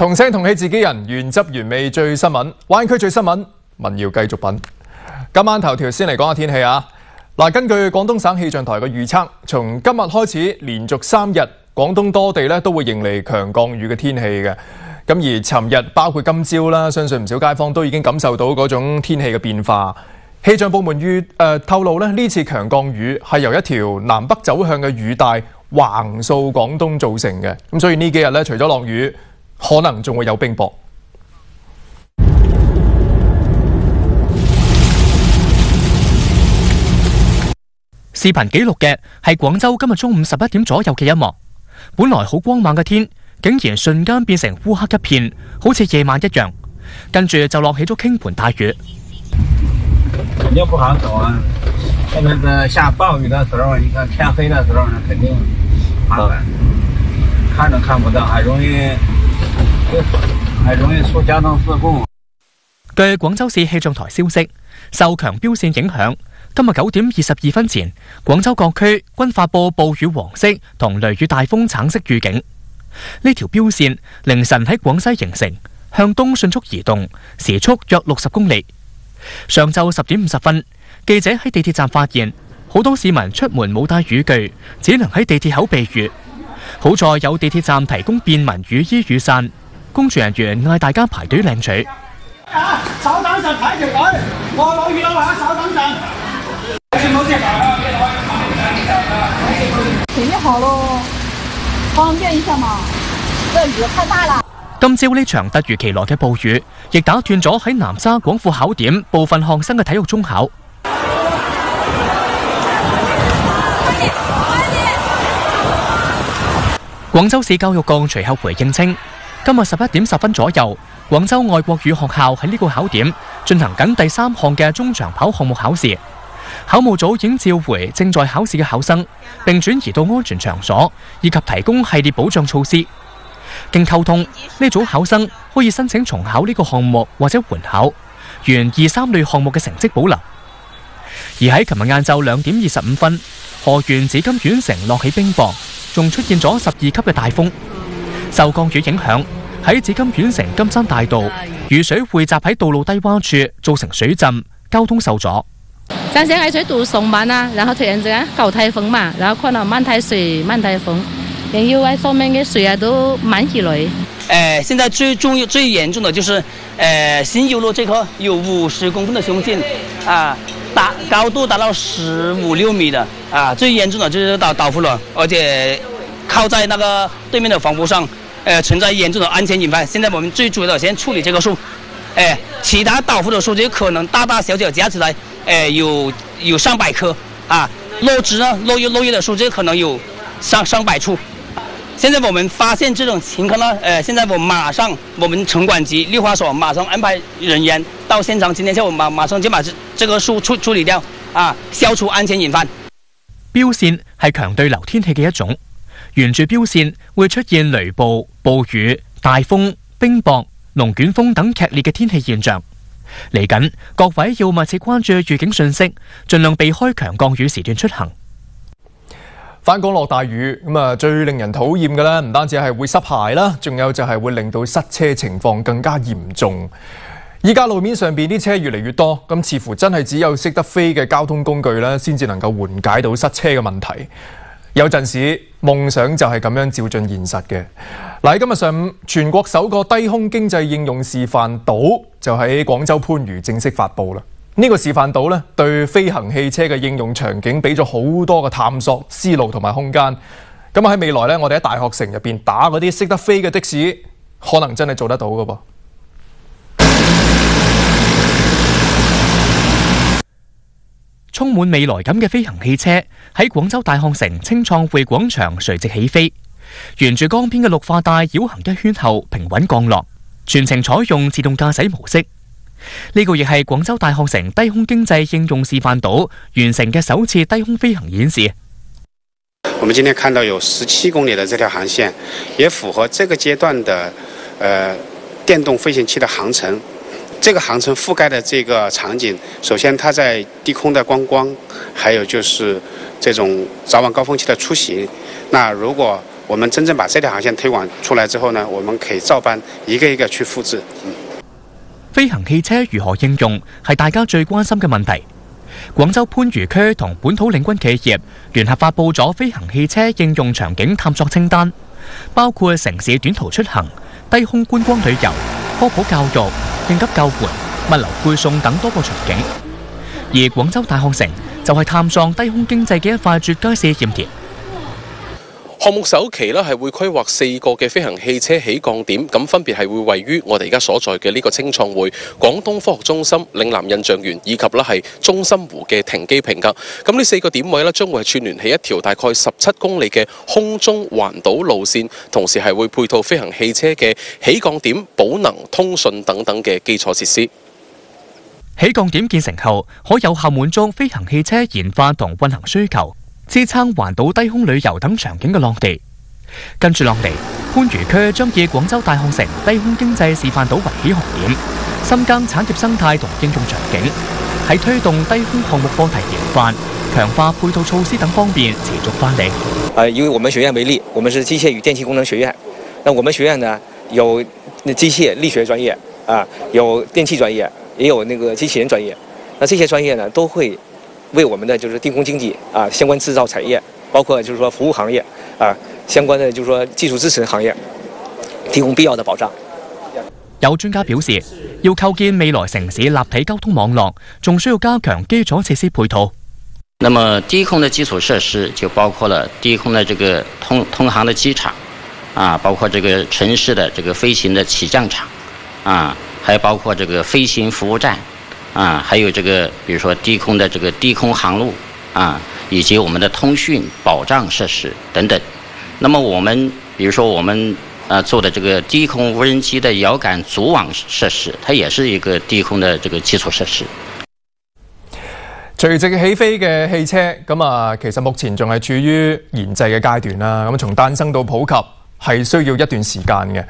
同聲同氣自己人，原汁原味最新聞。灣區最新聞，民謠繼續品。今晚頭條先嚟講下天氣啊！嗱，根據廣東省氣象台嘅預測，從今日開始連續3日，廣東多地咧都會迎嚟強降雨嘅天氣嘅。咁而尋日包括今朝啦，相信唔少街坊都已經感受到嗰種天氣嘅變化。氣象部門透露咧，呢次強降雨係由一條南北走向嘅雨帶橫掃廣東造成嘅。咁所以呢幾日咧，除咗落雨，可能仲會有冰雹。視頻記錄嘅係廣州今日中午11點左右嘅一幕。本來好光猛嘅天，竟然瞬間變成烏黑一片，好似夜晚一樣。跟住就落起咗傾盆大雨。肯定不好走啊！特別是下暴雨的時候，你看天黑的時候，肯定麻煩，看都看不到，還容易出交通事故。據廣州市氣象台消息，受強標線影響，今日9點22分前，廣州各區均發佈暴雨黃色同雷雨大風橙色預警。呢條標線凌晨喺廣西形成，向東迅速移動，時速約60公里。上晝10點50分，記者喺地鐵站發現，好多市民出門冇帶雨具，只能喺地鐵口避雨。好在有地鐵站提供便民雨衣雨傘，工作人員嗌大家排隊領取。稍等陣排條隊，我攞雨褸嚇，稍等陣。肯定好咯，方便一下嘛，這雨太大了。今朝呢場突如其來嘅暴雨，亦打斷咗喺南沙廣富考點部分學生嘅體育中考。廣州市教育局隨後回應稱，今日11點10分左右，廣州外國語學校喺呢個考點進行緊第3項嘅中長跑項目考試。考務組已經召回正在考試嘅考生，並轉移到安全場所，以及提供系列保障措施。經溝通，呢組考生可以申請重考呢個項目或者緩考，原2、3類項目嘅成績保留。而喺琴日晏晝2點25分，河源紫金縣城落起冰雹，仲出現咗12級嘅大風。受降雨影響，喺紫金縣城金山大道，雨水匯集喺道路低洼處，造成水浸，交通受阻。上次海水都送滿啦，然後突然之間搞颱風嘛，然後可能滿台水、滿颱風，然後上面嘅水啊都滿起來。現在最嚴重的就是新油路這塊有50公分的胸徑啊，高度達到15、16米的啊，最嚴重的就是到島湖了，而且靠在那個對面的防湖上，存在嚴重的安全隱患。現在我們最主要的先處理這個樹，其他島湖的樹就可能大大小小加起來，有上百棵啊，落枝呢落葉的樹枝可能有上百處。現在我們發現這種情況呢，現在我們城管局綠化所馬上安排人員到現場，今天下午馬上就把這個樹處理掉啊，消除安全隱患。標線係強對流天氣嘅一種，沿住標線會出現雷暴、暴雨、大風、冰雹、龍捲風等劇烈嘅天氣現象。嚟緊，各位要密切關注預警信息，盡量避開強降雨時段出行。返工落大雨，最令人討厭嘅咧，唔單止係會濕鞋啦，仲有就係會令到塞車情況更加嚴重。依家路面上邊啲車越嚟越多，咁似乎真係只有識得飛嘅交通工具咧，先至能夠緩解到塞車嘅問題。有陣時夢想就係咁樣照進現實嘅。嗱，喺今日上午，全國首個低空經濟應用示範島就喺廣州番禺正式發佈啦。呢個示範島咧，對飛行汽車嘅應用場景俾咗好多嘅探索思路同埋空間。咁喺未來咧，我哋喺大學城入邊打嗰啲識得飛嘅的士，可能真係做得到㗎噃。充滿未來感嘅飛行汽車喺廣州大學城青創會廣場垂直起飛，沿住江邊嘅綠化帶繞行一圈後平穩降落，全程採用自動駕駛模式。呢個亦係廣州大學城低空經濟應用示範島完成嘅首次低空飛行演示。我們今天看到有17公里的這條航線，也符合這個階段的電動飛行器的航程。這個航程覆蓋的這個場景，首先它在低空的觀光，還有就是這種早晚高峰期的出行。那如果我們真正把這條航線推廣出來之後呢，我們可以照搬一個一個去複製。飛行汽車如何應用係大家最關心嘅問題。廣州番禺區同本土領軍企業聯合發布咗飛行汽車應用場景探索清單，包括城市短途出行、低空觀光旅遊、科普教育、應急救援、物流配送等多個場景。而廣州大學城就係探索低空經濟嘅一塊絕佳試驗田。項目首期呢係會規劃4個嘅飛行汽車起降點，咁分別係會位於我哋而家所在嘅呢個青創會、廣東科學中心、嶺南印象園以及呢係中心湖嘅停機坪㗎。咁呢4個點位呢將會係串聯起一條大概17公里嘅空中環島路線，同時係會配套飛行汽車嘅起降點、保能、通訊等等嘅基礎設施。起降點建成後，可有效滿足飛行汽車研發同運行需求，支撐環島低空旅遊等場景嘅落地。跟住落嚟，番禺區將以廣州大學城低空經濟示範島為起航點，深耕產業生態同應用場景，喺推動低空項目課題研發、強化配套措施等方面持續發力。以我們學院為例，我們是機械與電氣工程學院。那我們學院呢，有機械力學專業有電氣專業，也有那個機器人專業。那這些專業呢，都會為我們的就是低空經濟相關製造產業，包括就是說服務行業相關的就是說技術支持行業，提供必要的保障。有專家表示，要構建未來城市立體交通網絡，仲需要加強基礎設施配套。那麼低空的基礎設施就包括了低空的這個通航的機場包括這個城市的這個飛行的起降場還包括這個飛行服務站還有這個比如說低空的這個低空航路以及我們的通訊保障設施等等。那麼我們比如說我們做的這個低空無人機的遙感組網設施，它也是一個低空的這個基礎設施。垂直起飛嘅汽車咁其實目前仲係處於研製嘅階段啦。咁從誕生到普及係需要一段時間嘅。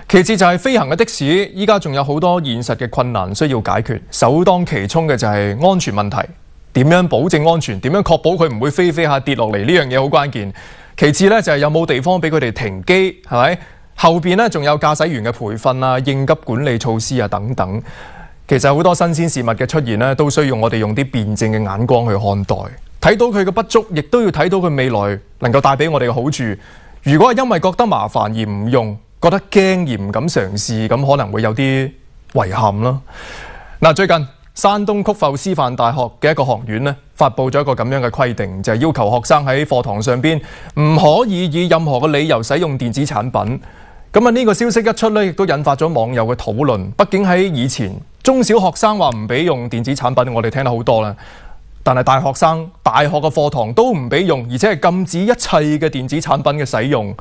其次就係飛行嘅的士，依家仲有好多現實嘅困難需要解決。首當其衝嘅就係安全問題，點樣保證安全？點樣確保佢唔會飛下跌落嚟？呢樣嘢好關鍵。其次呢，就係有冇地方俾佢哋停機，係咪？後邊呢，仲有駕駛員嘅培訓應急管理措施等等。其實好多新鮮事物嘅出現呢，都需要我哋用啲辯證嘅眼光去看待，睇到佢嘅不足，亦都要睇到佢未來能夠帶俾我哋嘅好處。如果係因為覺得麻煩而唔用，覺得驚而唔敢嘗試，咁可能會有啲遺憾啦。最近山東曲阜師範大學嘅一個學院呢，發布咗一個咁樣嘅規定，就係要求學生喺課堂上邊唔可以以任何嘅理由使用電子產品。呢個消息一出呢，亦都引發咗網友嘅討論。畢竟喺以前，中小學生話唔俾用電子產品，我哋聽得好多啦。但係大學生、大學嘅課堂都唔俾用，而且係禁止一切嘅電子產品嘅使用，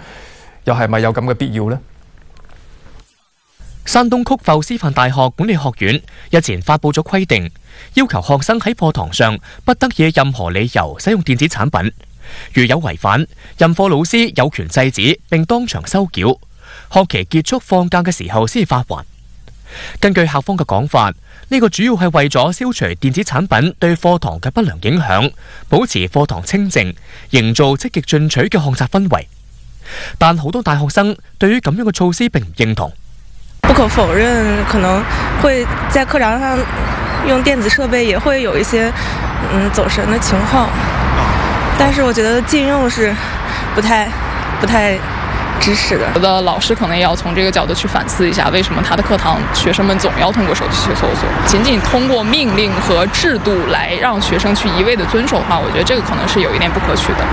又係咪有咁嘅必要呢？山東曲阜師範大學管理學院日前發布咗規定，要求學生喺課堂上不得以任何理由使用電子產品，如有違反，任課老師有權制止並當場收繳，學期結束放假嘅時候先發還。根據校方嘅講法，呢個主要係為咗消除電子產品對課堂嘅不良影響，保持課堂清靜，營造積極進取嘅學習氛圍。但好多大學生對於咁樣嘅措施並唔認同。不可否認，可能會在課堂上用電子設備，也會有一些走神的情況。但是我覺得禁用是不太支持的。我的老師可能也要從這個角度去反思一下，為什麼他的課堂學生們總要通過手機去搜索？僅僅通過命令和制度來讓學生去一味的遵守的話，我覺得這個可能是有一點不可取的。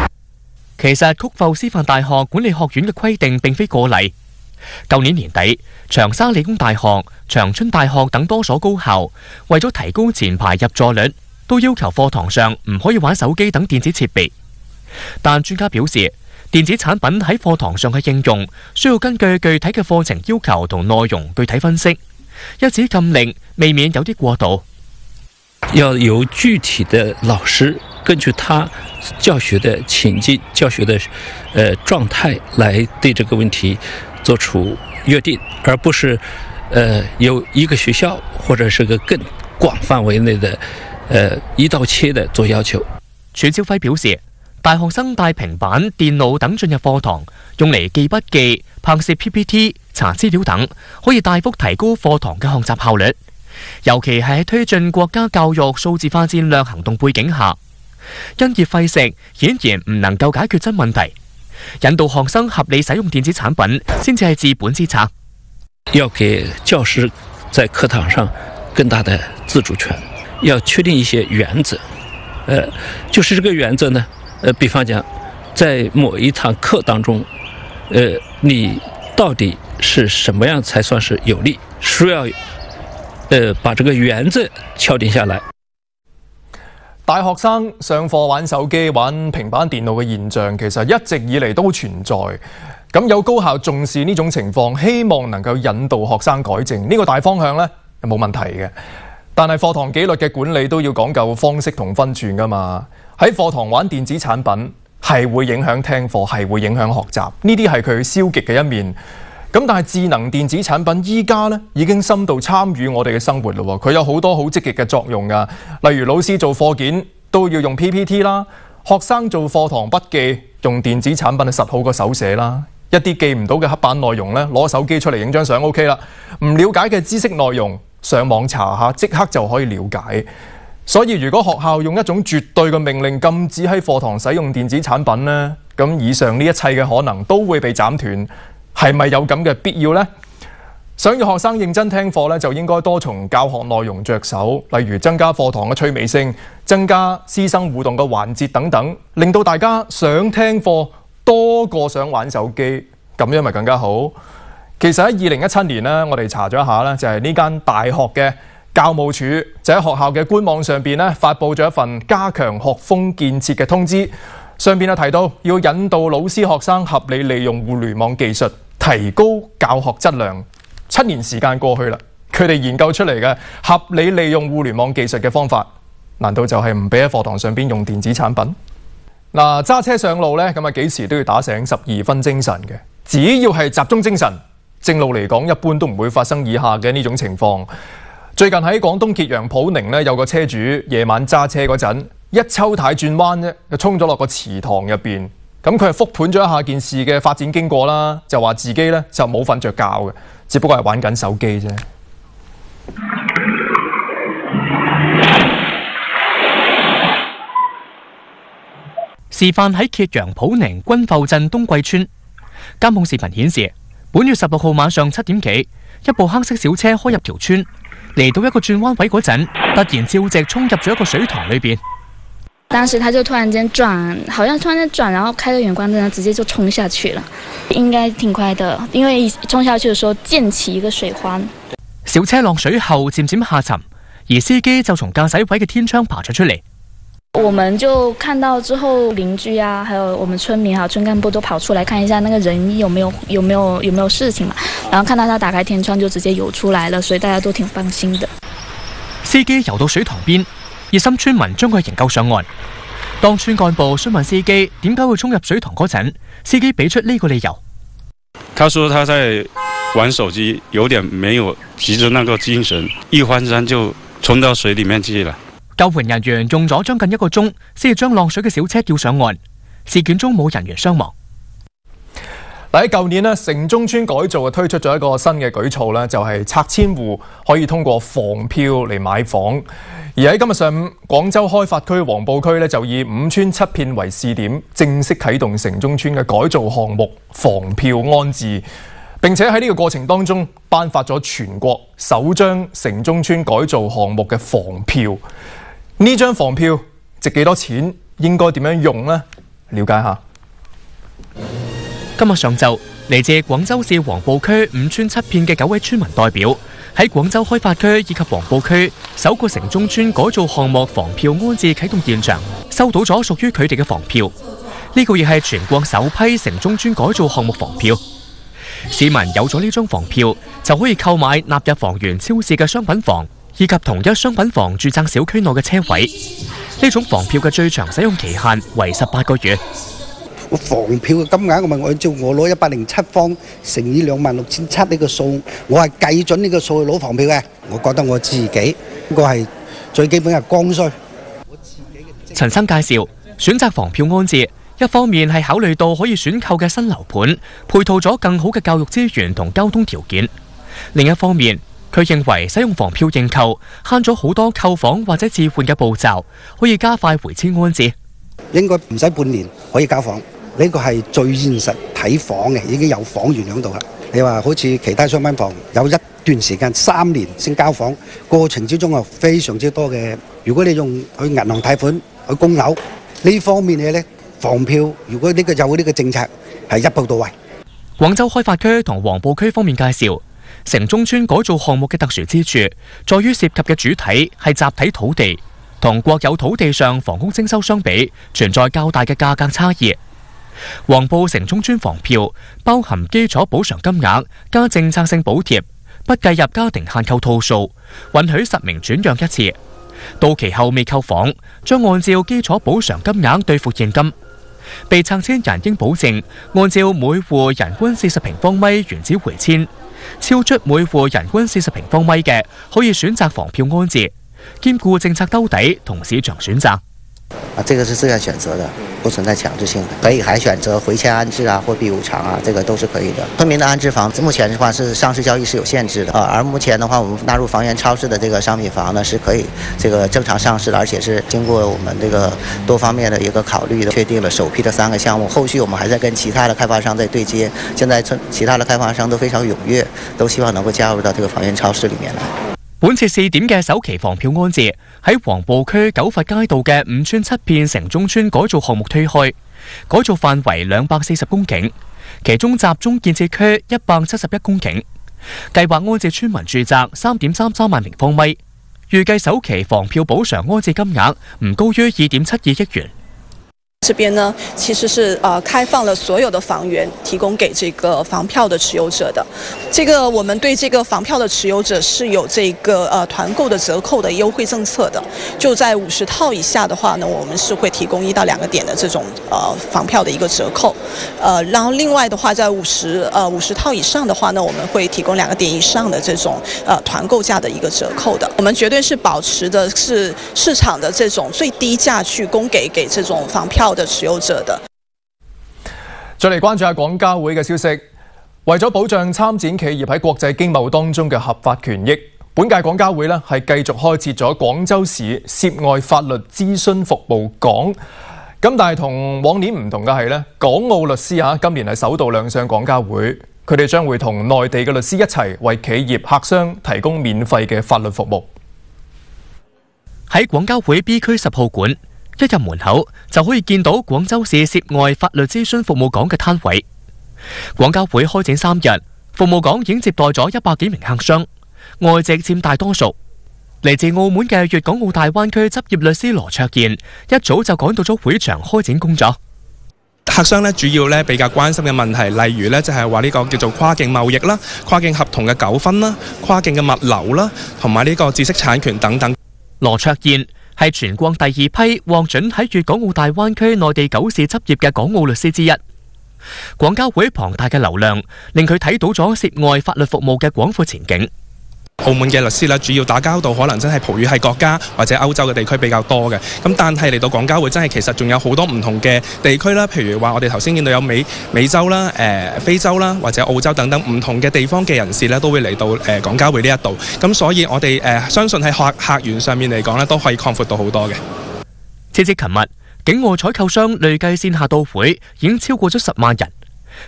其實曲阜師範大學管理學院嘅規定並非個例。舊年年底，長沙理工大學、長春大學等多所高校為咗提高前排入座率，都要求課堂上唔可以玩手機等電子設備。但專家表示，電子產品喺課堂上嘅應用需要根據具體嘅課程要求同內容具體分析，一紙禁令未免有啲過度。要由具體的老師根據他教學的情境、教學的狀態來對這個問題做出約定，而不是由一個學校或者是個更廣範圍內的一刀切的做要求。瞿超輝表示，大學生帶平板、電腦等進入課堂，用嚟記筆記、拍攝 PPT、查資料等，可以大幅提高課堂嘅學習效率。尤其係喺推進國家教育數字化戰略行動背景下，因噎廢食顯然唔能夠解決真問題。引導學生合理使用電子產品，先至係治本之策。要給教師在課堂上更大的自主權，要確定一些原則。就是這個原則呢，比方講，在某一堂課當中，你到底是什麼樣才算是有利？需要把這個原則敲定下來。大學生上課玩手機、玩平板電腦嘅現象，其實一直以嚟都存在。咁有高校重視呢種情況，希望能夠引導學生改正，呢個大方向呢，冇問題嘅。但係課堂紀律嘅管理都要講究方式同分寸㗎嘛。喺課堂玩電子產品係會影響聽課，係會影響學習，呢啲係佢消極嘅一面。咁但係智能電子產品依家咧已經深度參與我哋嘅生活咯，佢有好多好積極嘅作用㗎。例如老師做課件都要用 PPT 啦，學生做課堂筆記用電子產品係實好過手寫啦。一啲記唔到嘅黑板內容咧，攞手機出嚟影張相 OK 啦。唔了解嘅知識內容，上網查下即刻就可以了解。所以如果學校用一種絕對嘅命令禁止喺課堂使用電子產品呢，咁以上呢一切嘅可能都會被斬斷。係咪有咁嘅必要呢？想要學生認真聽課咧，就應該多從教學內容着手，例如增加課堂嘅趣味性，增加師生互動嘅環節等等，令到大家想聽課多過想玩手機，咁樣咪更加好。其實喺2017年呢，我哋查咗一下咧，就係呢間大學嘅教務處就喺學校嘅官網上邊咧發布咗一份加強學風建設嘅通知。上邊提到要引導老師學生合理利用互聯網技術，提高教學質量。7年時間過去啦，佢哋研究出嚟嘅合理利用互聯網技術嘅方法，難道就係唔俾喺課堂上邊用電子產品？揸車上路呢，咁啊幾時都要打醒12分精神嘅。只要係集中精神，正路嚟講，一般都唔會發生以下嘅呢種情況。最近喺廣東揭陽普寧呢，有個車主夜晚揸車嗰陣，一抽軚轉彎啫，就衝咗落個池塘入邊。咁佢係復盤咗一下件事嘅發展經過啦，就話自己咧就冇瞓着覺嘅，只不過係玩緊手機啫。事發喺揭陽普寧軍埠鎮東貴村。監控視頻顯示，本月16號晚上7點幾，一部黑色小車開入條村，嚟到一個轉彎位嗰陣，突然照直衝入咗一個水塘裏邊。當時他就突然間轉，好像突然間轉，然後開個遠光燈，直接就衝下去了。應該挺快的，因為衝下去的時候濺起一個水花。小車落水後漸漸下沉，而司機就從駕駛位嘅天窗爬咗出嚟。我們就看到之後，鄰居啊，還有我們村民還有村幹部都跑出來看一下那個人有沒有事情嘛。然後看到他打開天窗就直接游出來了，所以大家都挺放心的。司機游到水塘邊，熱心村民將佢營救上岸。當村幹部詢問司機點解會衝入水塘嗰陣，司機俾出呢個理由。他說他在玩手機，有點沒有集中那個精神，一翻身就衝到水裡面去了。救援人員用咗將近1個鐘，先至將落水嘅小車吊上岸。事件中冇人員傷亡。喺舊年呢，城中村改造推出咗一個新嘅舉措咧，就係拆遷戶可以通過房票嚟買房。而喺今日上午，廣州開發區黃埔區咧就以5村7片為試點，正式啟動城中村嘅改造項目房票安置，並且喺呢個過程當中頒發咗全國首張城中村改造項目嘅房票。呢張房票值幾多錢？應該點樣用呢？了解下。今日上晝，嚟自廣州市黃埔區5村7片嘅9位村民代表喺廣州開發區以及黃埔區首個城中村改造項目房票安置啟動現場，收到咗屬於佢哋嘅房票。呢個亦係全國首批城中村改造項目房票。市民有咗呢張房票，就可以購買納入房源超市嘅商品房，以及同一商品房住宅小區內嘅車位。呢種房票嘅最長使用期限為18個月。我房票嘅金額，我咪按照我攞107方乘以26,700呢個數，我係計準呢個數去攞房票嘅。我覺得我自己呢個係最基本嘅剛需。陳生介紹，選擇房票安置，一方面係考慮到可以選購嘅新樓盤，配套咗更好嘅教育資源同交通條件；另一方面，佢認為使用房票認購慳咗好多購房或者置換嘅步驟，可以加快回遷安置。應該唔使半年可以交房，呢個係最現實睇房嘅，已經有房源喺度啦。你話好似其他商品房有一段時間3年先交房，過程之中啊非常之多嘅。如果你用去銀行貸款去供樓呢方面嘅呢，房票如果呢個有呢個政策係一步到位。廣州開發區同黃埔區方面介紹，城中村改造項目嘅特殊之處，在於涉及嘅主體係集體土地，同國有土地上房屋徵收相比，存在較大嘅價格差異。黃埔城中村房票包含基礎補償金額加政策性補貼，不計入家庭限購套數，允許實名轉讓一次。到期後未購房，將按照基礎補償金額兌付現金。被拆遷人應保證按照每戶人均40平方米原址回遷，超出每戶人均40平方米嘅，可以選擇房票安置，兼顧政策兜底同市場選擇。這個是自願選擇的，不存在強制性的，可以還選擇回遷安置啊，貨幣補償啊，這個都是可以的。村民的安置房目前的話是上市交易是有限制的，而目前的話，我們納入房源超市的這個商品房呢，是可以這個正常上市的，而且是經過我們這個多方面的一個考慮的，確定了首批的3個項目。後續我們還在跟其他的開發商在對接，現在其他的開發商都非常踴躍，都希望能夠加入到這個房源超市裡面來。本次試點嘅首期房票安置喺黃埔區九佛街道嘅5村7片城中村改造項目推開，改造範圍240公頃，其中集中建設區171公頃，計劃安置村民住宅3.33萬平方米，預計首期房票補償安置金額唔高於2.72億元。這邊呢，其實是開放了所有的房源，提供給這個房票的持有者的。這個我們對這個房票的持有者是有這個團購的折扣的優惠政策的。就在50套以下的話呢，我們是會提供1到2個點的這種房票的一個折扣。然後另外的話，在50套以上的話呢，我們會提供2個點以上的這種團購價的一個折扣的。我們絕對是保持的是市場的這種最低價去供給這種房票的持有者的。再嚟關注下廣交會嘅消息，為咗保障參展企業喺國際經貿當中嘅合法權益，本屆廣交會呢係繼續開設咗廣州市涉外法律諮詢服務港。咁但係同往年唔同嘅係呢，港澳律師今年係首度亮相廣交會，佢哋將會同內地嘅律師一齊為企業客商提供免費嘅法律服務。喺廣交會 B 區10號館，一入門口就可以見到廣州市涉外法律諮詢服務港嘅攤位。廣交會開展3日，服務港已經接待咗100幾名客商，外籍佔大多數。嚟自澳門嘅粵港澳大灣區執業律師羅卓燕一早就趕到咗會場開展工作。客商咧主要咧比較關心嘅問題，例如咧就係話呢個叫做跨境貿易啦、跨境合同嘅糾紛啦、跨境嘅物流啦，同埋呢個知識產權等等。羅卓燕係全國第2批獲准喺粵港澳大灣區內地9市執業嘅港澳律師之一。廣交會龐大嘅流量令佢睇到咗涉外法律服務嘅廣闊前景。澳門嘅律師咧，主要打交道可能真係葡語系國家或者歐洲嘅地區比較多嘅，咁但係嚟到廣交會真係其實仲有好多唔同嘅地區啦，譬如話我哋頭先見到有美洲啦、非洲啦或者澳洲等等唔同嘅地方嘅人士咧，都會嚟到廣交會呢一度，咁所以我哋相信喺客源上面嚟講咧，都可以擴闊到好多嘅。截至琴日，境外採購商累計線下到會已經超過咗10萬人。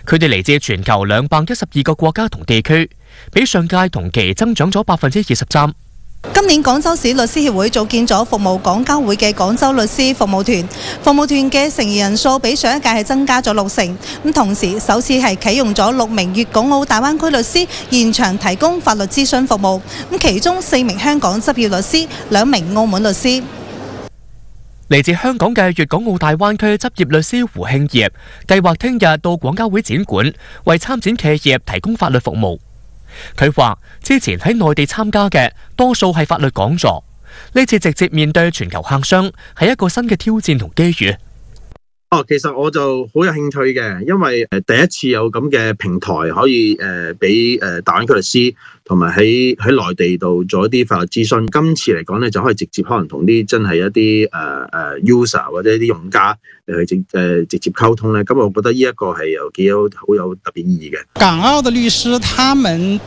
佢哋嚟自全球212個國家同地區，比上屆同期增長咗23%。今年廣州市律師協會組建咗服務廣交會嘅廣州律師服務團，服務團嘅成員人數比上一屆係增加咗60%。咁同時首次係啟用咗6名粵港澳大灣區律師現場提供法律諮詢服務，咁其中4名香港執業律師，2名澳門律師。嚟自香港嘅粵港澳大灣區執業律師胡慶業計劃聽日到廣交會展館為參展企業提供法律服務。佢話之前喺內地參加嘅多數係法律講座，呢次直接面對全球客商係一個新嘅挑戰同機遇。其實我就好有興趣嘅，因為第一次有咁嘅平台可以俾大灣區律師同埋喺內地度做一啲法律諮詢。今次嚟講咧，就可以直接可能同啲真係一啲user 或者一啲用家去直接溝通咧。咁我覺得呢一個係好有特別意義嘅。港澳的律師，他們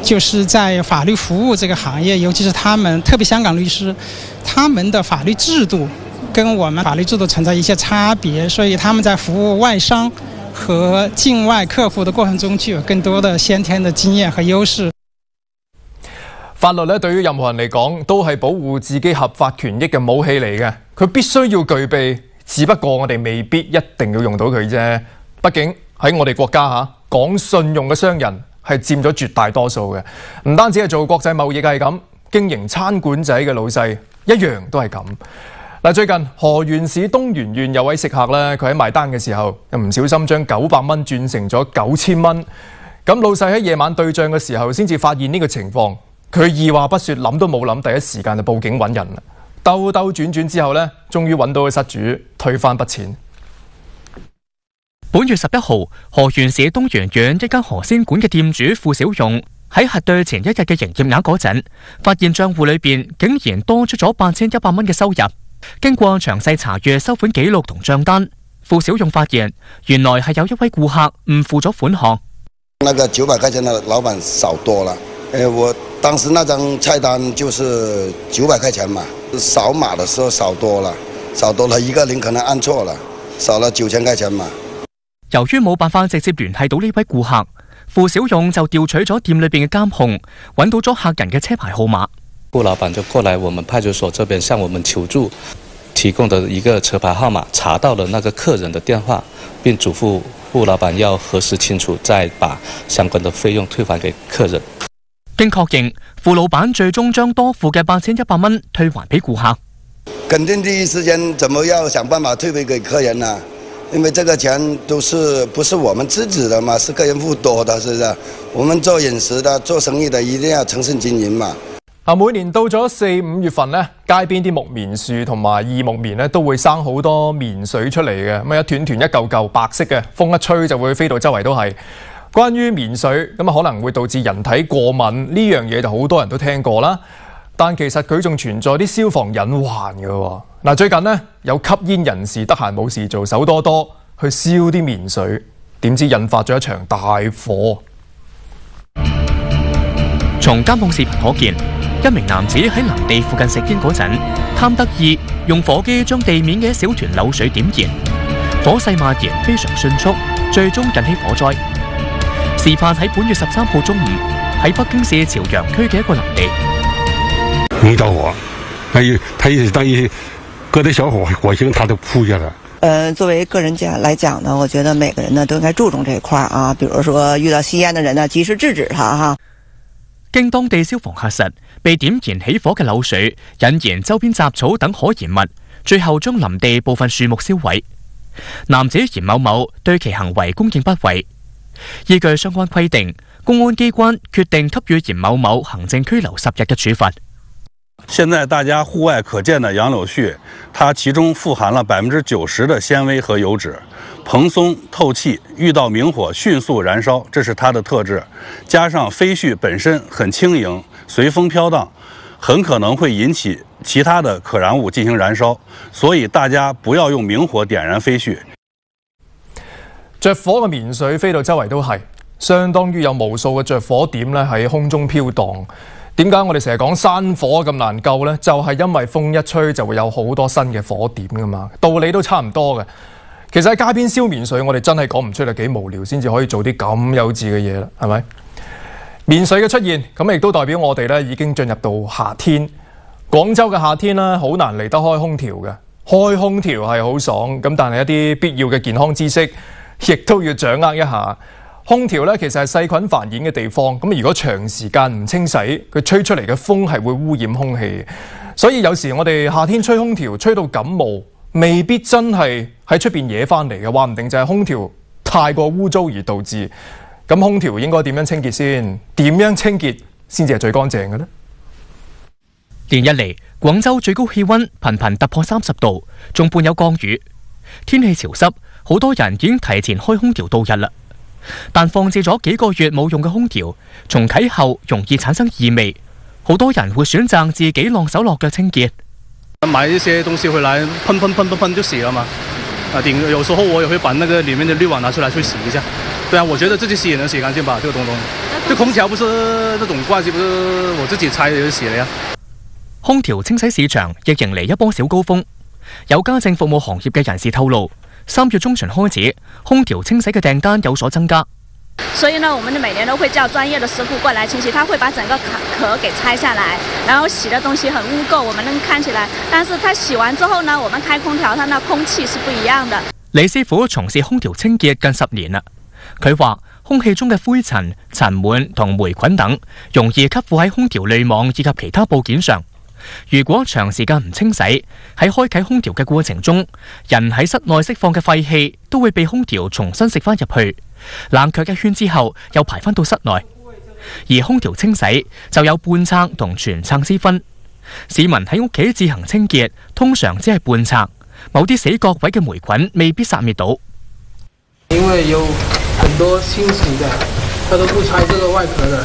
就是在法律服務這個行業，尤其是他們特別香港律師，他們的法律制度跟我們法律制度存在一些差別，所以他們在服務外商和境外客戶的過程中，具有更多的先天的經驗和優勢。法律咧，對於任何人嚟講，都係保護自己合法權益嘅武器嚟嘅。佢必須要具備，只不過我哋未必一定要用到佢啫。畢竟喺我哋國家講信用嘅商人係佔咗絕大多數嘅，唔單止係做國際貿易係咁，經營餐館仔嘅老細一樣都係咁。嗱，最近河源市東源縣有位食客咧，佢喺埋單嘅時候，又唔小心將900蚊轉成咗9000蚊。咁老細喺夜晚對帳嘅時候，先至發現呢個情況。佢二話不說，諗都冇諗，第一時間就報警揾人啦。兜兜轉轉之後咧，終於揾到個失主，退翻筆錢。本月11號，河源市東源縣一間河鮮館嘅店主傅小勇喺核對前一日嘅營業額嗰陣，發現賬戶裏邊竟然多出咗8100蚊嘅收入。經過詳細查閱收款記錄同賬單，傅小勇發現原來係有一位顧客誤付咗款項。那個900塊錢的老闆少多了，我當時那張菜單就是900塊錢嘛，掃碼的時候少多了一個零可能按錯了，少了9000塊錢嘛。由於冇辦法直接聯繫到呢位顧客，傅小勇就調取咗店裏邊嘅監控，揾到咗客人嘅車牌號碼。顧老闆就過來我們派出所這邊向我們求助，提供的一個車牌號碼，查到了那個客人的電話，並囑咐顧老闆要核實清楚，再把相關的費用退還給客人。經確認，傅老闆最終將多付嘅8100蚊退還俾顧客。肯定第一時間怎麼要想辦法退回給客人啊？因為這個錢都是不是我們自己的嘛，是客人付多的，是不是？我們做飲食的、做生意的一定要誠信經營嘛。每年到咗4、5月份咧，街邊啲木棉樹同埋異木棉咧都會生好多棉絮出嚟嘅，咁一團團一嚿嚿白色嘅，風一吹就會飛到周圍都係。關於棉絮咁可能會導致人體過敏呢樣嘢就好多人都聽過啦，但其實佢仲存在啲消防隱患嘅喎。嗱，最近呢，有吸煙人士得閒冇事做手多多去燒啲棉絮，點知引發咗一場大火。從監控視頻可見，一名男子喺林地附近食煙嗰陣，貪得意用火機將地面嘅一小團漏水點燃，火勢蔓延非常迅速，最終引起火災。事發喺本月13號中午，喺北京市朝陽區嘅一個林地。容易着火，他等於隔着小火星，他都撲下來。作為個人來講呢，我覺得每個人呢都應該注重這一塊啊，比如說遇到吸煙的人呢，及時制止他哈。經當地消防核實，被點燃起火嘅漏水引燃周邊雜草等可燃物，最後將林地部分樹木燒毀。男子嚴某某對其行為供認不諱。依據相關規定，公安機關決定給予嚴某某行政拘留10日嘅處罰。現在大家戶外可見的楊柳絮，它其中富含了90%的纖維和油脂，蓬鬆透氣，遇到明火迅速燃燒，這是它的特質。加上飛絮本身很輕盈，隨風飄蕩，很可能會引起其他的可燃物進行燃燒，所以大家不要用明火點燃飛絮。着火嘅棉絮飛到周圍都係，相當於有無數嘅着火點咧喺空中飄蕩。點解我哋成日講山火咁難救呢？就係因為風一吹就會有好多新嘅火點噶嘛，道理都差唔多嘅。其實喺街邊燒棉絮，我哋真係講唔出嚟幾無聊，先至可以做啲咁幼稚嘅嘢啦，係咪？棉絮嘅出現，咁亦都代表我哋咧已經進入到夏天。廣州嘅夏天咧，好難離得開空調嘅。開空調係好爽，咁但係一啲必要嘅健康知識，亦都要掌握一下。空調咧其實係細菌繁衍嘅地方，咁如果長時間唔清洗，佢吹出嚟嘅風係會污染空氣，所以有時我哋夏天吹空調吹到感冒，未必真係喺出邊惹翻嚟嘅，話唔定就係空調太過污糟而導致。咁空調應該點樣清潔先？點樣清潔先至係最乾淨嘅呢？連日嚟，廣州最高氣溫頻頻突破30度，仲伴有降雨。天氣潮濕，好多人已經提前開空調度日啦。但放置咗幾個月冇用嘅空調，重啟後容易產生異味，好多人會選擇自己晾手落腳清潔。買一些東西回來噴就洗了嘛。有時候我也會把那個裡面的濾網拿出來去洗一下。對啊，我覺得自己洗也能洗乾淨吧，這個東東。這空調不是這種掛機，不是我自己拆就洗了呀。空調清洗市場亦迎嚟一波小高峰。有家政服務行業嘅人士透露，3月中旬開始，空調清洗嘅訂單有所增加。所以呢，我們每年都會叫專業的師傅過來清洗，他會把整個殼給拆下來，然後洗的東西很污垢，我們能看起來。但是他洗完之後呢，我們開空調，它那空氣是不一樣的。李師傅從事空調清潔近10年啦，佢話空氣中嘅灰塵、塵蟎同霉菌等，容易吸附喺空調濾網以及其他部件上。如果長時間唔清洗，喺開啟空調嘅過程中，人喺室內釋放嘅廢氣都會被空調重新食翻入去，冷卻一圈之後又排翻到室內。而空調清洗就有半拆同全拆之分，市民喺屋企自行清潔通常只係半拆，某啲死角位嘅霉菌未必殺滅到。因為有很多清洗的，它都不拆這個外殼的。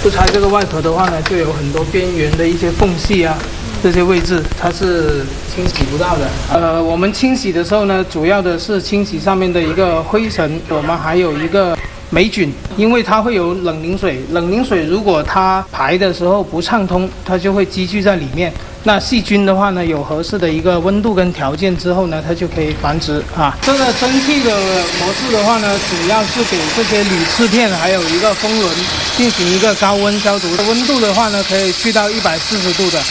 不拆這個外殼的話呢，就有很多邊緣的一些縫隙啊，這些位置它是清洗不到的。我們清洗的時候呢，主要的是清洗上面的一個灰塵，我們還有一個霉菌，因為它會有冷凝水，冷凝水如果它排的時候不暢通，它就會積聚在裡面。那細菌的話呢，有合適的一個溫度跟條件之後呢，它就可以繁殖啊。這個蒸汽的模式的話呢，主要是給這些鋁瓷片還有一個風輪進行一個高溫消毒。溫度的話呢，可以去到140度的，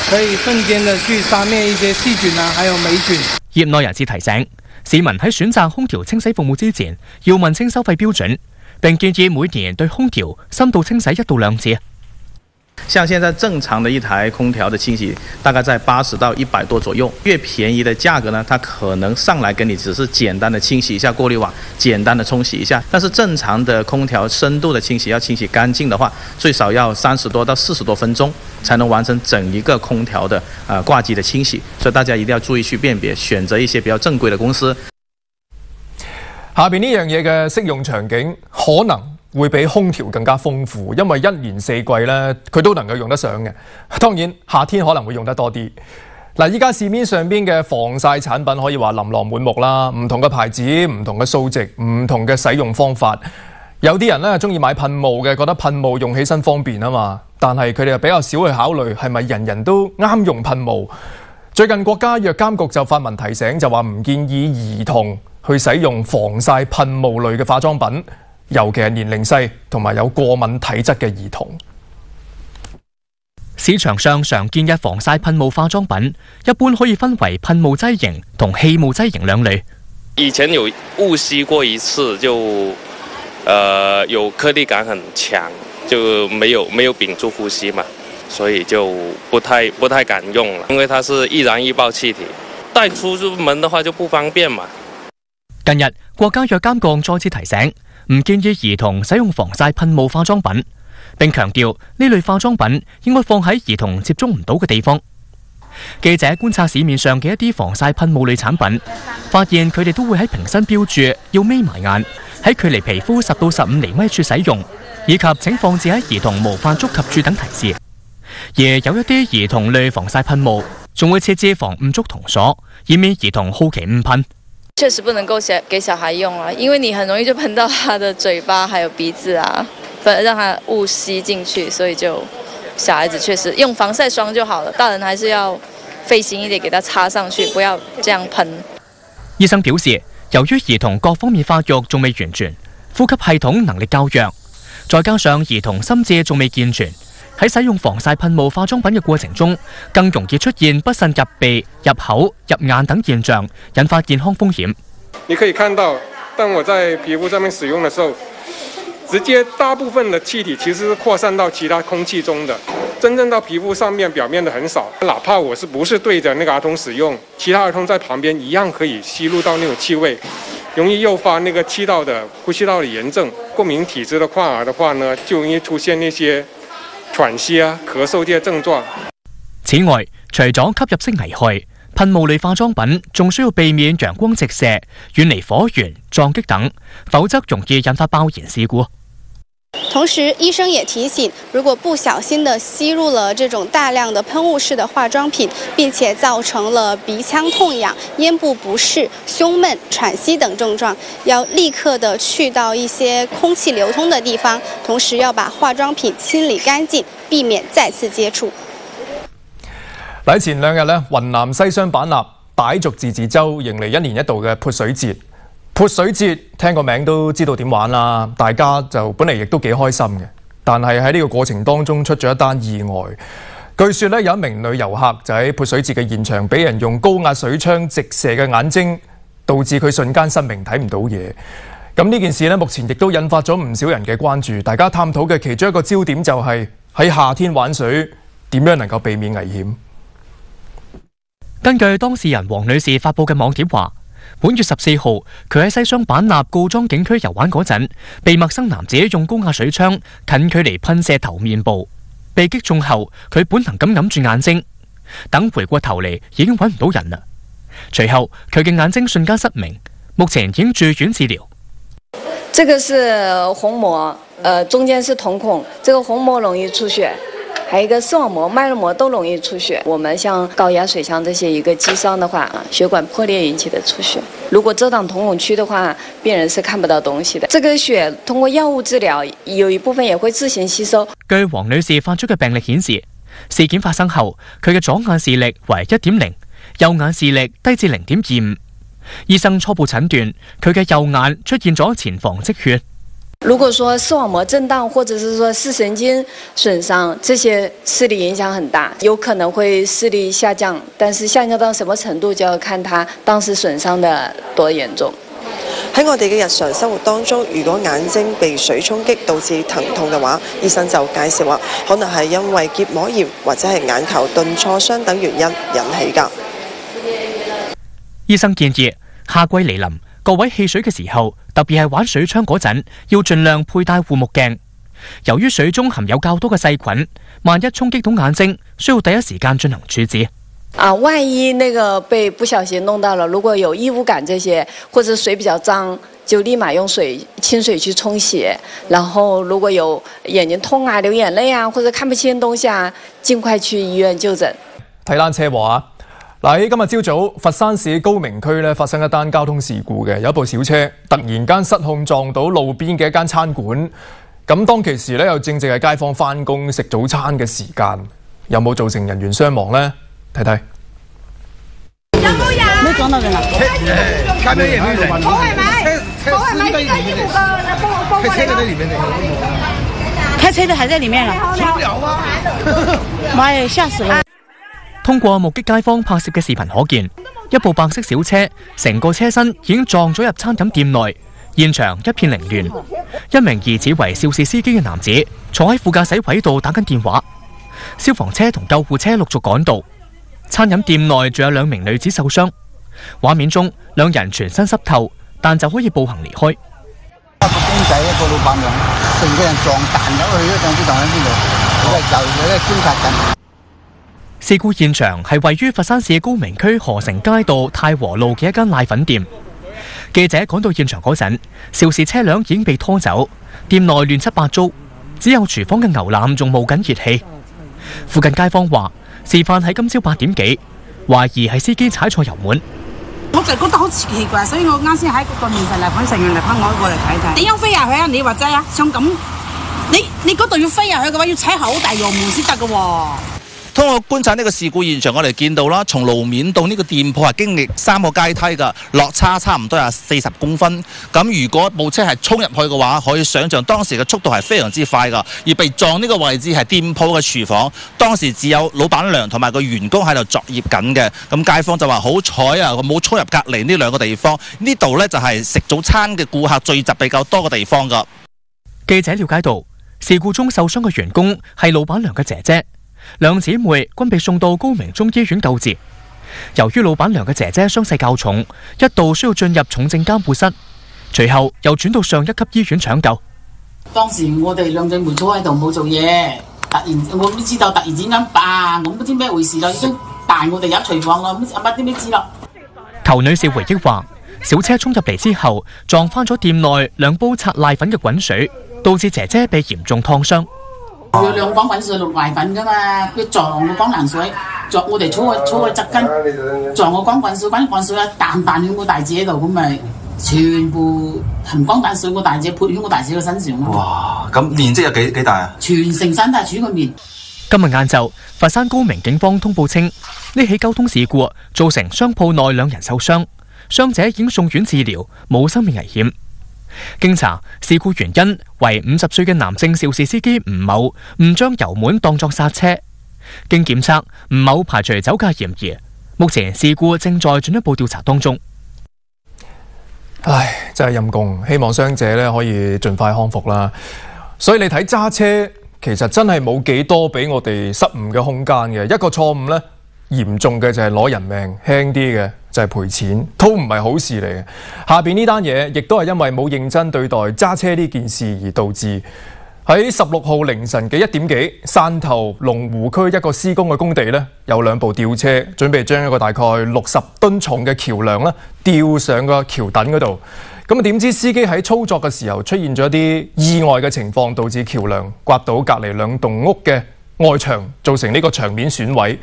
可以瞬間的去殺滅一些細菌啊，還有霉菌。業內人士提醒市民喺選擇空調清洗服務之前，要問清收費標準，並建議每年對空調深度清洗1到2次。像現在正常的一台空調的清洗大概在80到100多左右，越便宜的價格呢，它可能上來給你只是簡單的清洗一下過濾網，簡單的沖洗一下。但是正常的空調深度的清洗要清洗乾淨的話，最少要30多到40多分鐘才能完成整一個空調的掛機的清洗。所以大家一定要注意去辨別，選擇一些比較正規的公司。下邊呢樣嘢嘅適用場景可能會比空調更加豐富，因為1年4季咧佢都能夠用得上嘅。當然夏天可能會用得多啲。嗱，依家市面上邊嘅防曬產品可以話琳琅滿目啦，唔同嘅牌子、唔同嘅數值、唔同嘅使用方法。有啲人咧中意買噴霧嘅，覺得噴霧用起身方便啊嘛。但係佢哋又比較少去考慮係咪人人都啱用噴霧。最近國家藥監局就發文提醒，就話唔建議兒童去使用防曬噴霧類嘅化妝品。尤其係年齡細同埋有過敏體質嘅兒童。市場上常見嘅防曬噴霧化妝品，一般可以分為噴霧劑型同氣霧劑型2類。以前有霧吸過一次，就有顆粒感很強，就沒有屏住呼吸嘛，所以就不太敢用了，因為它是易燃易爆氣體，帶出門的話就不方便嘛。近日，國家藥監局再次提醒，唔建議兒童使用防曬噴霧化妝品，並強調呢類化妝品應該放喺兒童接觸唔到嘅地方。記者觀察市面上嘅一啲防曬噴霧類產品，發現佢哋都會喺瓶身標注要眯埋眼，喺距離皮膚10到15厘米處使用，以及請放置喺兒童無法觸及處等提示。而有一啲兒童類防曬噴霧仲會設置防誤觸銅鎖，以免兒童好奇誤噴。確實不能夠給小孩用啊，因為你很容易就噴到他的嘴巴還有鼻子啊，讓他誤吸進去，所以就小孩子確實用防曬霜就好了，大人還是要費心一點給他擦上去，不要這樣噴。醫生表示，由於兒童各方面發育仲未完全，呼吸系統能力較弱，再加上兒童心智仲未健全，喺使用防曬噴霧化妝品嘅過程中，更容易出現不慎入鼻、入口、入眼等現象，引發健康風險。你可以看到，當我在皮膚上面使用的時候，直接大部分的氣體其實是擴散到其他空氣中的，真正到皮膚上面表面的很少。哪怕我不是對着那個兒童使用，其他兒童在旁邊一樣可以吸入到那種氣味，容易誘發那個呼吸道的炎症。過敏體質的患兒的話呢，就容易出現那些喘息啊、咳嗽這些症狀。此外，除咗吸入式危害，噴霧類化妝品仲需要避免陽光直射、遠離火源、撞擊等，否則容易引發爆燃事故。同時，醫生也提醒，如果不小心地吸入了這種大量的噴霧式的化妝品，並且造成了鼻腔痛癢、咽部不適、胸悶、喘息等症狀，要立刻地去到一些空氣流通的地方，同時要把化妝品清理乾淨，避免再次接觸。喺前兩日咧，雲南西雙版納傣族自治州迎嚟一年一度嘅潑水節。潑水節聽個名都知道點玩啦，大家就本嚟亦都幾開心嘅，但係喺呢個過程當中出咗一單意外。據說咧有一名女遊客就喺潑水節嘅現場俾人用高壓水槍直射嘅眼睛，導致佢瞬間失明睇唔到嘢。咁呢件事咧目前亦都引發咗唔少人嘅關注，大家探討嘅其中一個焦點就係喺夏天玩水點樣能夠避免危險。根據當事人黃女士發佈嘅網帖話，本月14號，佢喺西雙版納告莊景區遊玩嗰陣，被陌生男子用高壓水槍近距離噴射頭面部，被擊中後，佢本能咁揞住眼睛，等回過頭嚟已經揾唔到人啦。隨後，佢嘅眼睛瞬間失明，目前已經住院治療。這個是虹膜，中間是瞳孔，這個虹膜容易出血。還有一個視網膜、脈絡膜都容易出血。我們像高壓水槍這些一個擊傷的話，血管破裂引起的出血。如果遮擋瞳孔區的話，病人是看不到東西的。這個血通過藥物治療，有一部分也會自行吸收。據黃女士發出嘅病歷顯示，事件發生後，佢嘅左眼視力為1.0，右眼視力低至0.25。醫生初步診斷佢嘅右眼出現咗前房積血。如果說視網膜震盪，或者是說視神經損傷，這些視力影響很大，有可能會視力下降，但是下降到什麼程度就要看他當時損傷的多嚴重。喺我哋嘅日常生活當中，如果眼睛被水衝擊導致疼痛嘅話，醫生就介紹話，可能係因為結膜炎或者係眼球鈍挫傷等原因引起㗎。醫生建議夏季嚟臨，各位戲水嘅時候，特別係玩水槍嗰陣，要盡量佩戴護目鏡。由於水中含有較多嘅細菌，萬一衝擊到眼睛，需要第一時間進行處置。萬一那個被不小心弄到了，如果有異物感這些，或者水比較髒，就立馬用清水去沖洗。然後如果有眼睛痛啊、流眼淚啊，或者看不清東西啊，盡快去醫院就診。睇單車禍啊！喺今日朝早，佛山市高明區咧發生一單交通事故嘅，有一部小車突然間失控撞到路邊嘅一間餐館。咁當其時咧，又正正係街坊返工食早餐嘅時間，有冇造成人員傷亡呢？睇睇。有冇人？沒撞到人啊？街邊也沒人。我係咪？我係咪？應該衣服個開車的在裡面的。開車的還在裡面啊？出不了啊！媽呀，嚇死了！通過目擊街坊拍攝嘅視頻可見，一部白色小車成個車身已經撞咗入餐飲店內，現場一片凌亂。一名疑似為肇事司機嘅男子坐喺副駕駛位度打緊電話，消防車同救護車陸續趕到。餐飲店內仲有2名女子受傷，畫面中2人全身濕透，但就可以步行離開。一個公仔一個老闆娘，成個人撞彈咗去，都唔知撞喺邊度，就喺度觀察緊。事故現場係位於佛山市高明區河城街道太和路嘅一間奶粉店。記者趕到現場嗰陣，肇事車輛已經被拖走，店內亂七八糟，只有廚房嘅牛腩仲冒緊熱氣。附近街坊話，事發喺今朝8點幾，懷疑係司機踩錯油門。我就覺得好奇怪，所以我啱先喺嗰個面粉奶粉成人奶粉我過嚟睇睇。點樣飛入去啊？你話齋啊？想咁，你嗰度要飛入去嘅話，要踩好大油門先得㗎喎。通過觀察呢個事故現場，我哋見到啦，從路面到呢個店鋪係經歷3個階梯㗎，落差差唔多有40公分。咁如果部車係衝入去嘅話，可以想像當時嘅速度係非常之快㗎。而被撞呢個位置係店鋪嘅廚房，當時只有老闆娘同埋個員工喺度作業緊嘅。咁街坊就話好彩啊，我冇衝入隔離呢2個地方。呢度呢就係食早餐嘅顧客聚集比較多嘅地方㗎。記者了解到，事故中受傷嘅員工係老闆娘嘅姐姐。2姊妹均被送到高明中醫院救治。由於老闆娘嘅姐姐傷勢較重，一度需要進入重症監護室，隨後又轉到上1級醫院搶救。當時我哋2姊妹坐喺度冇做嘢，突然我都知道突然之間嘭，我唔知咩回事啦，已經大我哋有廚房咯，乜都唔知咯。求女士回憶話，小車衝入嚟之後，撞翻咗店內兩煲擦瀨粉嘅滾水，導致姐姐被嚴重燙傷。有2缸滾水落瀨粉噶嘛，佢撞個缸冷水，撞我哋搓去側根，撞個缸滾水，滾水一啖喺我大姐度，咁咪全部含缸滾水，我大姐潑喺我大姐嘅身上咯。哇！咁面積有幾大啊？全成身都係煮個面。今日晏晝，佛山高明警方通報稱，呢起交通事故造成商鋪內2人受傷，傷者已經送院治療，冇生命危險。經查，事故原因為50歲嘅男性肇事司機吳某唔將油門當作剎車。經檢測，吳某排除酒駕嫌疑，目前事故正在進一步調查當中。唉，真係陰公，希望傷者咧可以盡快康復啦。所以你睇揸車，其實真係冇幾多俾我哋失誤嘅空間嘅。一個錯誤咧，嚴重嘅就係攞人命，輕啲嘅就係賠錢，都唔係好事嚟嘅。下邊呢單嘢亦都係因為冇認真對待揸車呢件事而導致。喺16號凌晨嘅1點幾，汕頭龍湖區一個施工嘅工地呢，有2部吊車準備將一個大概60噸重嘅橋梁呢吊上個橋墩嗰度。咁點知司機喺操作嘅時候出現咗一啲意外嘅情況，導致橋梁刮到隔離2棟屋嘅外牆，造成呢個牆面損毀。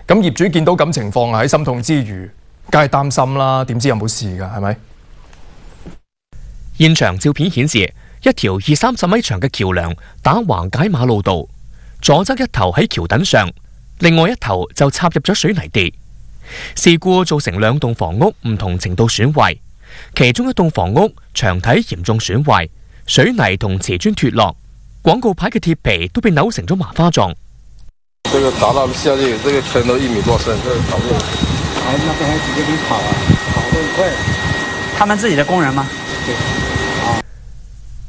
咁業主見到咁情況喺心痛之餘，梗係擔心啦。點知有冇事㗎？係咪？現場照片顯示，一條20-30米長嘅橋梁打橫解馬路道，左側一頭喺橋墩上，另外一頭就插入咗水泥地。事故造成2棟房屋唔同程度損壞，其中一棟房屋牆體嚴重損壞，水泥同瓷磚脫落，廣告牌嘅鐵皮都被扭成咗麻花狀。這個砸到下去，這個圈都1米多深，這個搞不懂。那邊還直接給跑啊，跑得很快。他們自己的工人嗎？對。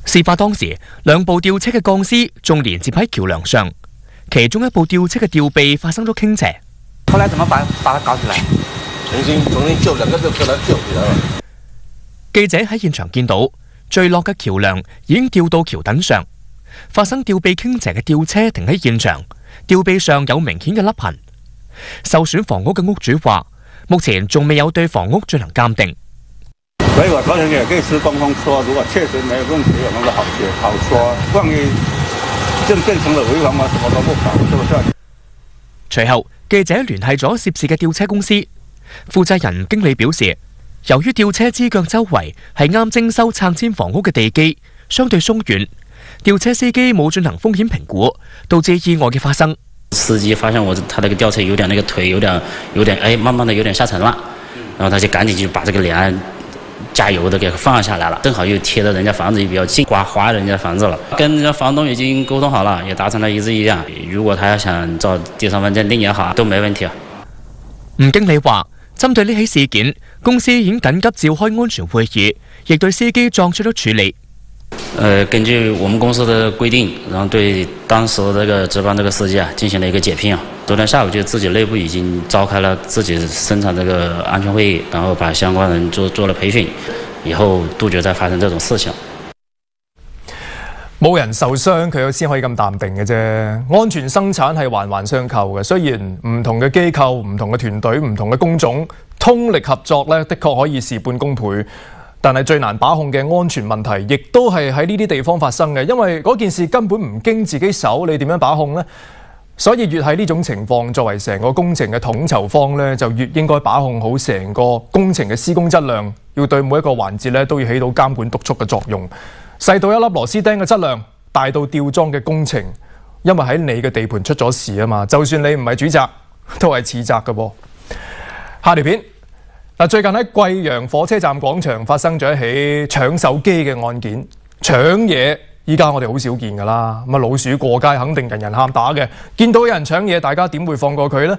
事發當時，2部吊車嘅鋼絲仲連接喺橋梁上，其中一部吊車嘅吊臂發生咗傾斜。後來怎麼把它搞起來？重新救2個就把它救起來了。記者喺現場見到墜落嘅橋梁已經吊到橋墩上，發生吊臂傾斜嘅吊車停喺現場，吊臂上有明顯嘅凹痕。受損房屋嘅屋主話，目前仲未有對房屋進行鑑定。所以我昨天也跟施工方說，如果確實沒有問題，我們就好說。萬一就變成了違法嘛，什麼都不搞，是不是？隨後，記者聯繫咗涉事嘅吊車公司負責人經理表示，由於吊車支腳周圍係啱徵收拆遷房屋嘅地基，相對鬆軟，吊車司機冇進行風險評估，導致意外嘅發生。司機發現他那個吊車有點那個腿有點哎，慢慢的有點下沉了，然後他就趕緊就把這個梁加油的給放下來了，正好又貼着人家房子也比較近，刮花人家房子了。跟人家房東已經溝通好了，也達成了一致意見。如果他要想找第三方鑑定也好，都沒問題啊。吳經理話，針對呢起事件，公司已經緊急召開安全會議，亦對司機作出咗處理。根據我們公司的規定，然後對當時這個值班這個司機進行了一個解聘。昨天下午就自己內部已經召開了自己生產這個安全會議，然後把相關人做了培訓，以後杜絕再發生這種事情。冇人受傷，佢先可以咁淡定嘅啫。安全生產係環環相扣嘅，雖然唔同嘅機構、唔同嘅團隊、唔同嘅工種通力合作咧，的確可以事半功倍。但係最難把控嘅安全問題，亦都係喺呢啲地方發生嘅，因為嗰件事根本唔經自己手，你點樣把控呢？所以越係呢種情況，作為成個工程嘅統籌方呢，就越應該把控好成個工程嘅施工質量，要對每一個環節呢都要起到監管督促嘅作用。細到一粒螺絲釘嘅質量，大到吊裝嘅工程，因為喺你嘅地盤出咗事啊嘛，就算你唔係主責，都係次責嘅噃。下條片。最近喺貴陽火車站廣場發生咗一起搶手機嘅案件。搶嘢依家我哋好少見㗎啦，咁老鼠過街肯定人人喊打嘅，見到有人搶嘢，大家點會放過佢呢？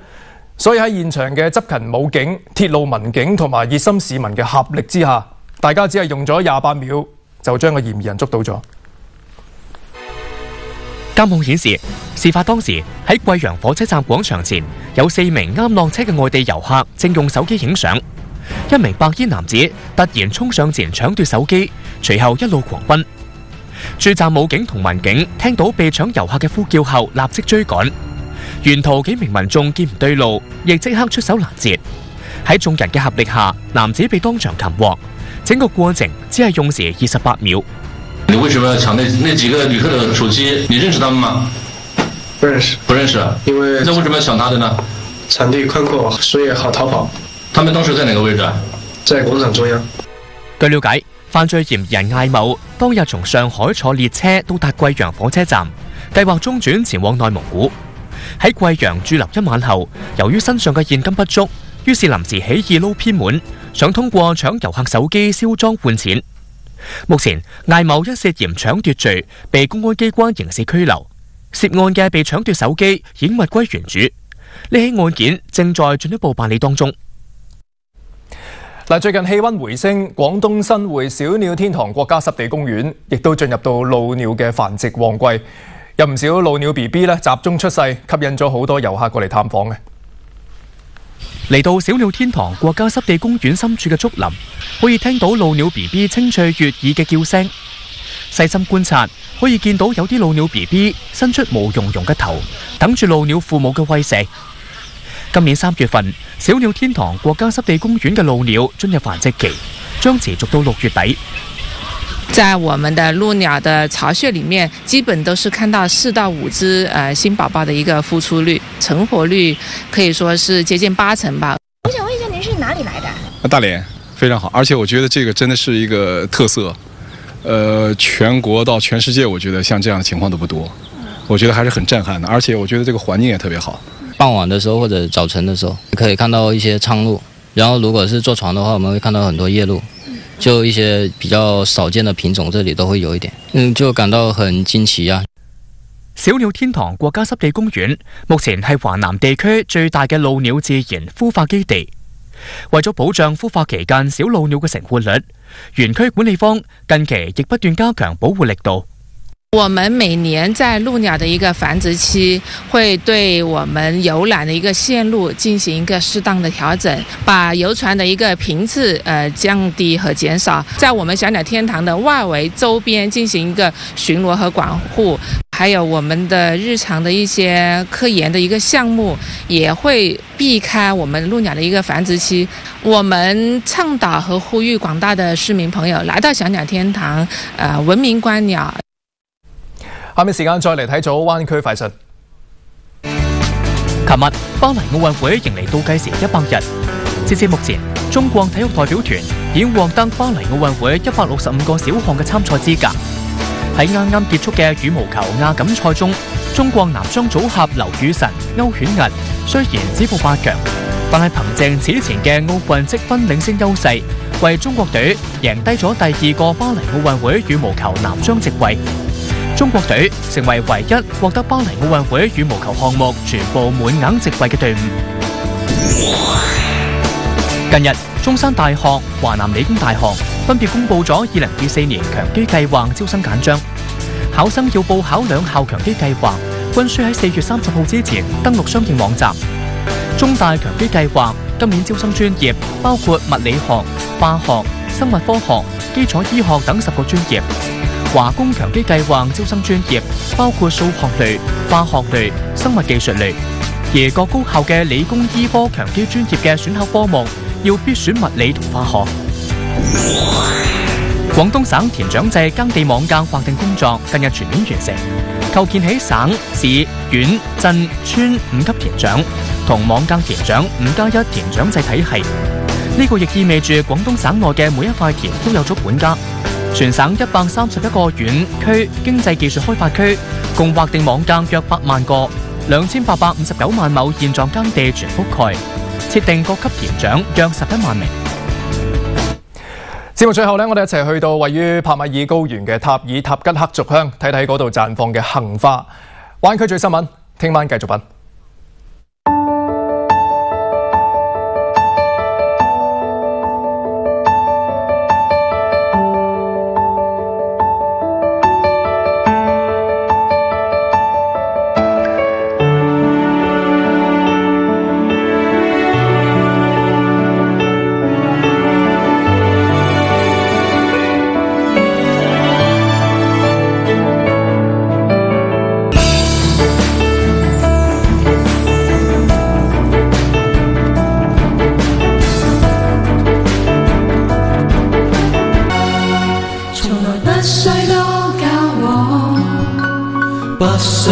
所以喺現場嘅執勤武警、鐵路民警同埋熱心市民嘅合力之下，大家只係用咗28秒就將個嫌疑人捉到咗。監控顯示，事發當時喺貴陽火車站廣場前有4名啱落車嘅外地遊客正用手機影相。一名白衣男子突然衝上前搶奪手機，隨後一路狂奔。駐站武警同民警聽到被搶遊客嘅呼叫後，立即追趕。沿途幾名民眾見唔對路，亦即刻出手攔截。喺眾人嘅合力下，男子被當場擒獲。整個過程只係用時28秒。你為什麼要搶那幾個旅客的手機？你認識他們嗎？不認識。不認識啊？因為那為什麼要搶他的呢？場地寬闊，所以好逃跑。他們當時在哪個位置啊？在廣場中央。據了解，犯罪嫌疑人艾某當日從上海坐列車到達貴陽火車站，計劃中轉前往內蒙古。喺貴陽駐留1晚後，由於身上嘅現金不足，於是臨時起意撈偏門，想通過搶遊客手機銷贓換錢。目前，艾某因涉嫌搶奪罪被公安機關刑事拘留，涉案嘅被搶奪手機已經物歸原主。呢起案件正在進一步辦理當中。最近氣溫回升，廣東新會小鳥天堂國家濕地公園亦都進入到鷺鳥嘅繁殖旺季，有唔少鷺鳥 BB 集中出世，吸引咗好多遊客過嚟探訪嘅。嚟到小鳥天堂國家濕地公園深處嘅竹林，可以聽到鷺鳥 BB 清脆悅耳嘅叫聲。細心觀察，可以見到有啲鷺鳥 BB 伸出毛茸茸嘅頭，等住鷺鳥父母嘅餵食。今年3月份，小鳥天堂國家濕地公園嘅鷺鳥進入繁殖期，將持續到6月底。在我們的鷺鳥的巢穴裡面，基本都是看到4到5隻新寶寶的一個孵出率，成活率可以說是接近80%吧。我想問一下，您是哪裡來的？大連，非常好，而且我覺得這個真的是一個特色。全國到全世界，我覺得像這樣的情況都不多，我覺得還是很震撼的，而且我覺得這個環境也特別好。傍晚的時候或者早晨的時候，可以看到一些蒼鷺，然後如果是坐船的話，我們會看到很多夜鷺，就一些比較少見的品種，這裡都會有一點，就感到很驚奇啊。小鳥天堂國家濕地公園目前係華南地區最大嘅鷺鳥自然孵化基地，為咗保障孵化期間小鷺鳥嘅成活率，園區管理方近期亦不斷加強保護力度。我們每年在鷺鳥的一個繁殖期，會對我們遊覽的一個線路進行一個適當的調整，把遊船的一個頻次降低和減少，在我們小鳥天堂的外圍周邊進行一個巡邏和管護，還有我們的日常的一些科研的一個項目，也會避開我們鷺鳥的一個繁殖期。我們倡導和呼籲廣大的市民朋友來到小鳥天堂，文明觀鳥。下面時間再嚟睇咗灣區快訊。琴日巴黎奧運會迎嚟倒計時100日，截至目前，中國體育代表團已經獲得巴黎奧運會165個小項嘅參賽資格。喺啱啱結束嘅羽毛球亞錦賽中，中國男雙組合劉雨辰、歐烜屹雖然止步8強，但係憑借此前嘅奧運積分領先優勢，為中國隊贏低咗第2個巴黎奧運會羽毛球男雙席位。中國隊成為唯一獲得巴黎奧運會羽毛球項目全部滿額席位嘅隊伍。近日，中山大學、華南理工大學分別公布咗2024年強基計劃招生簡章，考生要報考兩校強基計劃，均須喺4月30號之前登錄相應網站。中大強基計劃今年招生專業包括物理學、化學、生物科學、基礎醫學等10個專業。華工強基計劃招生專業包括數學類、化學類、生物技術類，而各高校嘅理工醫科強基專業嘅選考科目要必選物理同化學。廣東省田長制耕地網格劃定工作近日全面完成，構建起省、市、縣、鎮、村5級田長同網格田長5+1田長制體系。呢個亦意味住廣東省內嘅每一塊田都有咗管家。全省131個縣區經濟技術開發區，共劃定網格約8萬個，2859萬畝現狀耕地全覆蓋，設定各級田長約11萬名。節目最後呢，我哋一齊去到位於帕米爾高原嘅塔爾塔吉克族鄉，睇睇嗰度綻放嘅杏花。灣區最新聞，聽晚繼續品。需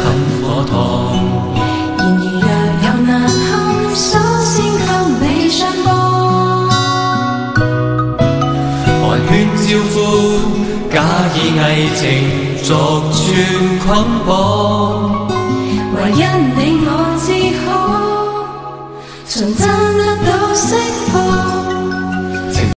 很火燙。然而若有難堪，首先給你上綱。寒暄招呼，假以偽情逐寸捆綁。唯因你我只可純真。